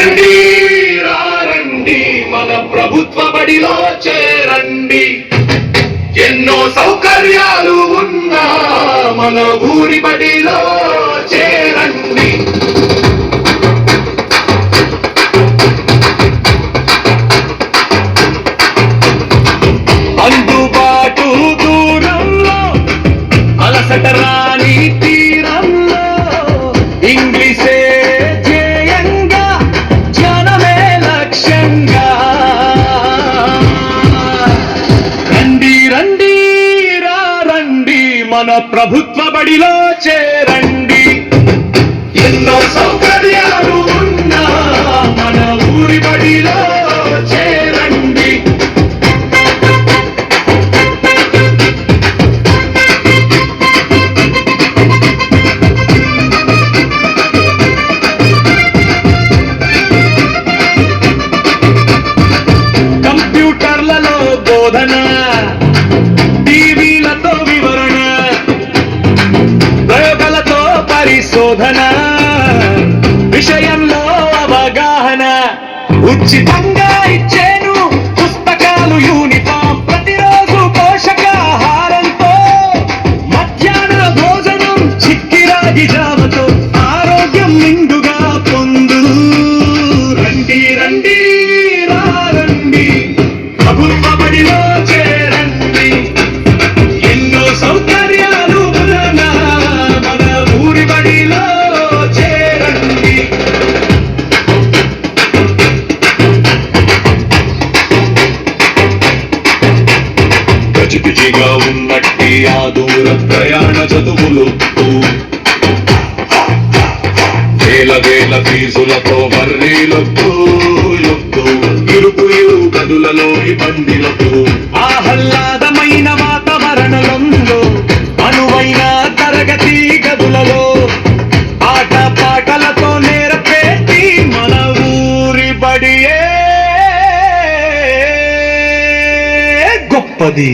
రండి రండి మన ప్రభుత్వ బడిలో చేరండి. ఎన్నో సౌకర్యాలు ఉన్నా మన ఊరి బడిలో చేరండి. అందుబాటు దూరంలో అలసట రాని తీరంలో ఇంగ్లీషే ధ్యేయంగా జ్ఞానమే లక్ష్యంగా. రండి రండి రండి మన ప్రభుత్వ బడిలో చేరండి. ఎన్నో సౌకర్యాలు ఉన్నా మన ఊరి బడిలో చేరండి. కంప్యూటర్లలో బోధన, టీవీలతో వివరణ, ప్రయోగాలతో పరిశోధన, విషయంలో అవగాహన, ఉచితంగా ఇచ్చేను పుస్తకాలు యూనిఫామ్, ప్రతిరోజు పోషకాహారంతో మధ్యాహ్న భోజనం చిక్కిరాగి జామతో ఆరోగ్యం నిండుగా పొందు. రండి రండి రండి ప్రభుత్వ బడిలో చేరండి. ఎన్నో సౌకర్యాలు మన ఊరి బడిలో చేరండి. గజిబిజిగా ఉన్నట్టి ఆ దూర ప్రయాణ చదువులు, వేల వేల ఫీజులతో వర్రీలొద్దు, ఇరుకు గదులలో ఇబ్బందులకు, ఆహ్లాదమైన వాతావరణంలో అనువైన తరగతి గదులలో ఆట పాటలతో నేర్పేటి మన ఊరి బడియే గొప్పది.